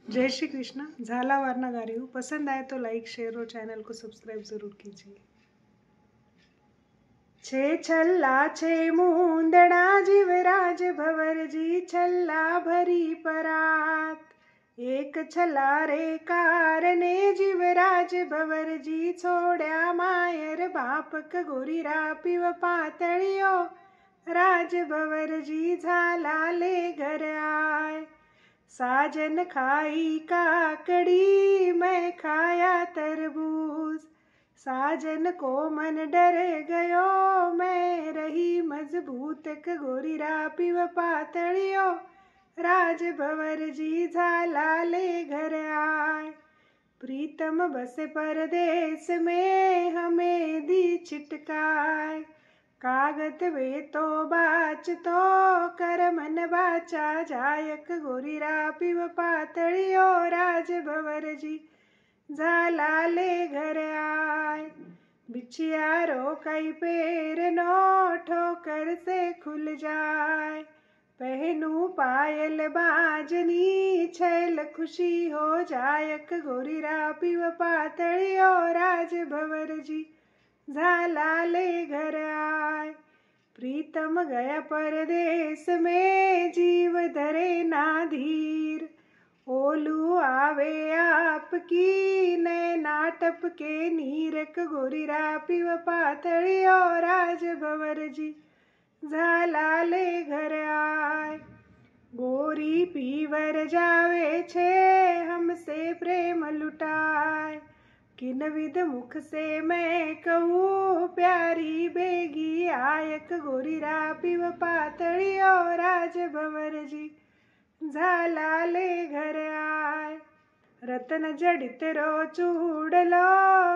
जय श्री कृष्ण। झाला वारना गा रही हूँ। पसंद आए तो लाइक शेयर और चैनल को सब्सक्राइब जरूर कीजिए। छे छल्ला छे मूंदड़ा जीवराज भवर जी छल्ला भरी परात। एक छल्ला रे कारणे जीवराज भवर जी छोड्या मायर बापक गोरीरा पिव पातळियो राज भवर जी झाला ले घर आय। साजन खाई काकड़ी मैं खाया तरबूज। साजन को मन डर गयो मैं रही मजबूत गोरीरा पिव पातळियो राज भवर जी झाला ले घर आय। प्रीतम बसे परदेस में हमें दी छिटकाय। कागत वे तो बाच तो कर मन बाचा जायक गोरीरा पिव पातळियो राज भवर जी झाला ले घर आय। बिछियारो कई पेर नो ठोकर से खुल जाए। पहनू पायल बाजनी छैल खुशी हो जायक गोरीरा पिव पातळियो राज भवर जी झाला ले घर आय। प्रीतम गया परदेस में जीव धरे ना धीर। ओलू आवे आपकी नैना टपके नीरक गोरीरा पिव पातळियो राज भवर जी झाला ले घर आय। गोरी पीवर जावे छे हमसे प्रेम लुटाए। किन विध मुख से मैं कहूँ प्यारी बेगी आयक गोरीरा पिव पातळियो राज भवर जी झाला ले घर आय। रतन जडित रो चूड़लो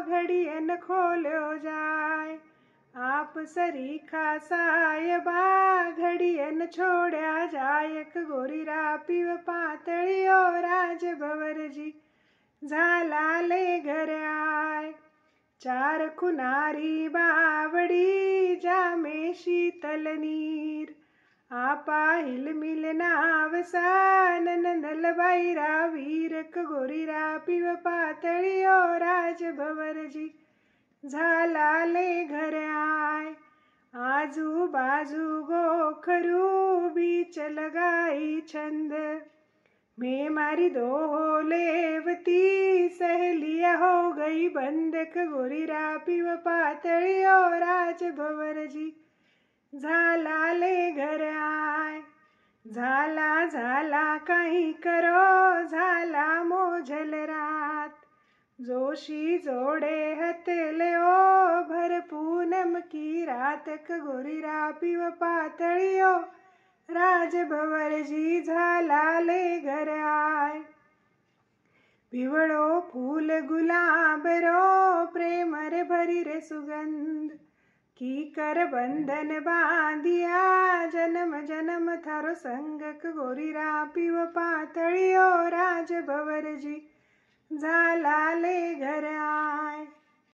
घड़ियन खोल्यो जाय। आप सरीखा सायबा घड़ियन छोड्या जायक गोरीरा पिव पातळियो राज भवर जी झाला ले घर आय। चार खुनारी बावड़ी जामे शीतल नीर। आपा हिलमिल नावसा नंदल बाईरा वीरक गोरीरा पिव पातळियो राज भवर जी झाला ले घर आय। आजू बाजू गोखरू बीच लगाई छंद। मैं मारी दो लेवती सहेलिया हो गई बंधक गोरीरा पिव पातळियो राज भवर जी झाला ले घर आय। झाला झाला काही करो झाला मोझल रात। जोशी जोड़े हथले ओ भर पूनम की रातक गोरीरा पिव पातळियो राज भवर जी झाला ले घर आय। पिवळो फूल गुलाब रो प्रेम रे भरी रे सुगंध। की कर बंधन बांधिया जन्म जन्म थारो संगक गोरीरा पिव पातळियो राज भवर जी झाला ले घर आय।